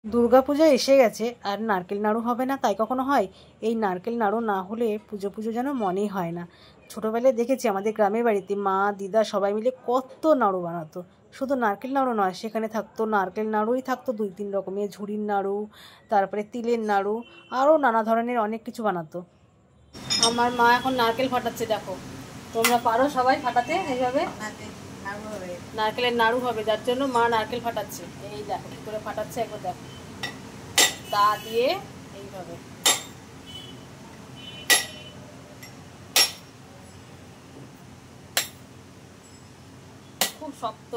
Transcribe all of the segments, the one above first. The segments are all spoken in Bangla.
দুর্গাপূজা এসে গেছে আর নারকেল নাড়ু হবে না তাই কখনো হয়? এই নারকেল নাড়ু না হলে পুজো পুজো যেন মনেই হয় না। ছোটোবেলায় দেখেছি আমাদের গ্রামের বাড়িতে মা দিদা সবাই মিলে কত নাড়ু বানাতো। শুধু নারকেল নাড়ু নয়, সেখানে থাকতো নারকেল নাড়ুই থাকতো 2-3 রকমের, ঝুড়ির নাড়ু, তারপরে তিলের নাড়ু, আরও নানা ধরনের অনেক কিছু বানাতো। আমার মা এখন নারকেল ফাটাচ্ছে, দেখো তোমরা পারো সবাই ফাটাতে এইভাবে? নারকেলের নাড়ু হবে, যার জন্য মা নারকেল ফাটাচ্ছে। এই দেখো কি করে ফাটাচ্ছে, একবার দেখো, তা দিয়ে এইভাবে। খুব শক্ত,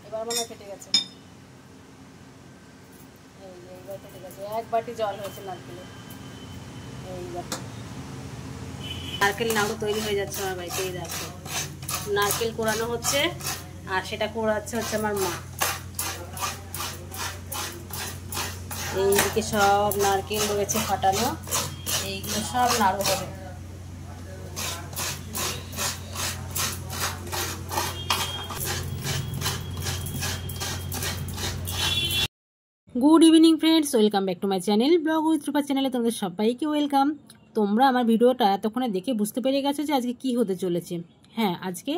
এবার মনে হয় ফেটে গেছে। এইবার ফেটে গেছে, 1 বাটি জল হয়েছে নারকেলে। এই দেখো নারকেল নাড়ু তৈরি হয়ে যাচ্ছে আমার বাড়িতে। এই দেখো নারকেল কোড়ানো হচ্ছে, আর সেটা কোড়াচ্ছে হচ্ছে আমার মা। এইদিকে সব নারকেল রয়েছে ফাটানো, এইগুলো সব নাড়ু হবে। Good evening friends, welcome back to my channel blog with Rupa চ্যানেলে তোমাদের সবাইকে ওয়েলকাম। তোমরা আমার ভিডিওটা এতক্ষণে দেখে বুঝতে পেরে গেছো যে আজকে কি হতে চলেছে। হ্যাঁ, আজকে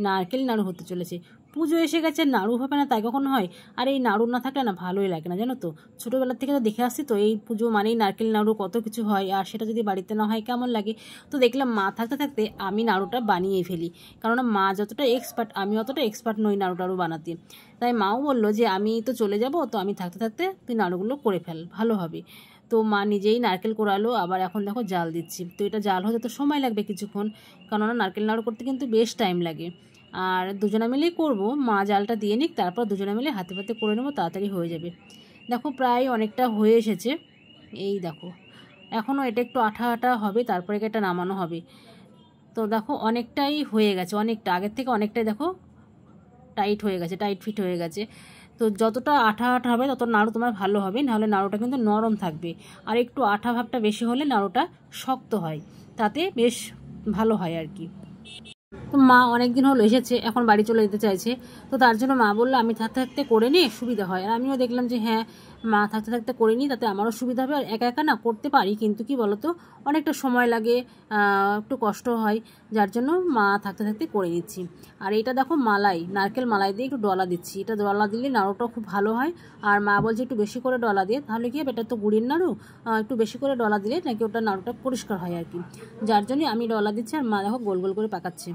নারকেল নাড়ু হতে চলেছে। পুজো এসে গেছে, নাড়ু হবে না তাই কখনো হয়? আর এই নাড়ু না থাকলে না ভালোই লাগে না, জানো তো। ছোটোবেলার থেকে তো দেখে আসছি, তো এই পুজো মানেই নারকেল নাড়ু, কত কিছু হয়, আর সেটা যদি বাড়িতে না হয় কেমন লাগে। তো দেখলাম মা থাকতে থাকতে আমি নাড়ুটা বানিয়ে ফেলি, কেননা মা যতটা এক্সপার্ট আমি অতটা এক্সপার্ট নই নাড়ু টাড়ু বানাতে। তাই মাও বললো যে আমি তো চলে যাব, তো আমি থাকতে থাকতে তুই নাড়ুগুলো করে ফেল, ভালো হবে। তো মা নিজেই নারকেল কোড়ালো, আবার এখন দেখো জাল দিচ্ছি। তো এটা জাল হতে তো সময় লাগবে কিছুক্ষণ, কেননা নারকেল নাড়ু করতে কিন্তু বেশ টাইম লাগে। আর দুজনে মিলেই করবো, মা জালটা দিয়ে নিক, তারপর দুজনে মিলে হাতে পাতে করে নেবো, তাড়াতাড়ি হয়ে যাবে। দেখো প্রায় অনেকটা হয়ে এসেছে। এই দেখো এখনও এটা একটু আঠা আঠা হবে, তারপরে এটা নামানো হবে। তো দেখো অনেকটাই হয়ে গেছে, অনেকটা আগের থেকে অনেকটাই দেখো টাইট হয়ে গেছে, টাইট ফিট হয়ে গেছে। তো যতটা আঠা আঠা হবে তত নাড়ু তোমার ভালো হবে, নাহলে নাড়ুটা কিন্তু নরম থাকবে। আর একটু আঠা ভাবটা বেশি হলে নাড়ুটা শক্ত হয়, তাতে বেশ ভালো হয় আর কি। তো মা অনেক দিন হলো এসেছে, এখন বাড়ি চলে যেতে চাইছে। তো তার জন্য মা বললো আমি থাকতে থাকতে করে নিই, সুবিধা হয়। আর আমিও দেখলাম যে হ্যাঁ, মা থাকতে থাকতে করে নিই, তাতে আমারও সুবিধা হবে। আর একা একা না করতে পারি, কিন্তু কি বলতো অনেকটা সময় লাগে, একটু কষ্ট হয়, যার জন্য মা থাকতে থাকতে করে নিচ্ছি। আর এটা দেখো মালাই, নারকেল মালাই দিয়ে একটু ডলা দিচ্ছি। এটা ডলা দিলে নাড়ুটাও খুব ভালো হয়। আর মা বলছে একটু বেশি করে ডলা দিয়ে, তাহলে কি হবে, এটা তো গুড়ের নাড়ু, একটু বেশি করে ডলা দিলে নাকি ওটা নাড়ুটা পরিষ্কার হয় আর কি। যার জন্যই আমি ডলা দিচ্ছি, আর মা দেখো গোল গোল করে পাকাচ্ছে।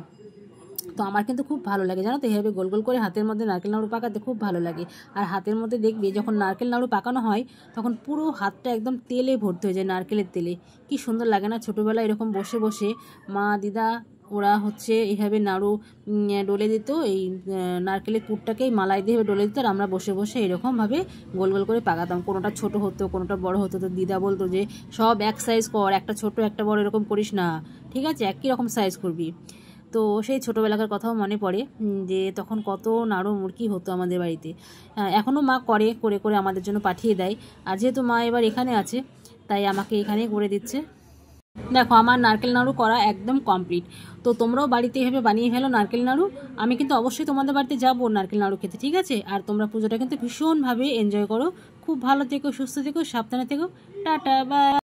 তো আমার কিন্তু খুব ভালো লাগে, জানো তো, এইভাবে গোল গোল করে হাতের মধ্যে নারকেল নাড়ু পাকাতে খুব ভালো লাগে। আর হাতের মধ্যে দেখবে যখন নারকেল নাড়ু পাকানো হয়, তখন পুরো হাতটা একদম তেলে ভর্তি হয়ে যায়, নারকেলের তেলে। কি সুন্দর লাগে না, ছোটোবেলায় এরকম বসে বসে মা দিদা ওরা হচ্ছে এইভাবে নাড়ু ডলে দিত, এই নারকেলের পুরটাকেই মালাই দিয়ে ডলে দিত, আর আমরা বসে বসে এরকমভাবে গোল গোল করে পাকাতাম। কোনোটা ছোট হতো, কোনোটা বড় হতো। তো দিদা বলতো যে সব এক সাইজ কর, একটা ছোট একটা বড় এরকম করিস না, ঠিক আছে, একই রকম সাইজ করবি। তো সেই ছোটোবেলাকার কথাও মনে পড়ে, যে তখন কত নাড়ু মুরকি হতো আমাদের বাড়িতে। এখনও মা করে করে করে আমাদের জন্য পাঠিয়ে দেয়। আর যেহেতু মা এবার এখানে আছে, তাই আমাকে এখানেই করে দিচ্ছে। দেখো আমার নারকেল নাড়ু করা একদম কমপ্লিট। তো তোমরাও বাড়িতে এভাবে বানিয়ে ফেলো নারকেল নাড়ু। আমি কিন্তু অবশ্যই তোমাদের বাড়িতে যাবো নারকেল নাড়ু খেতে, ঠিক আছে? আর তোমরা পুজোটা কিন্তু ভীষণভাবে এনজয় করো। খুব ভালো থেকো, সুস্থ থেকো, সাবধানে থেকো। Tata, by.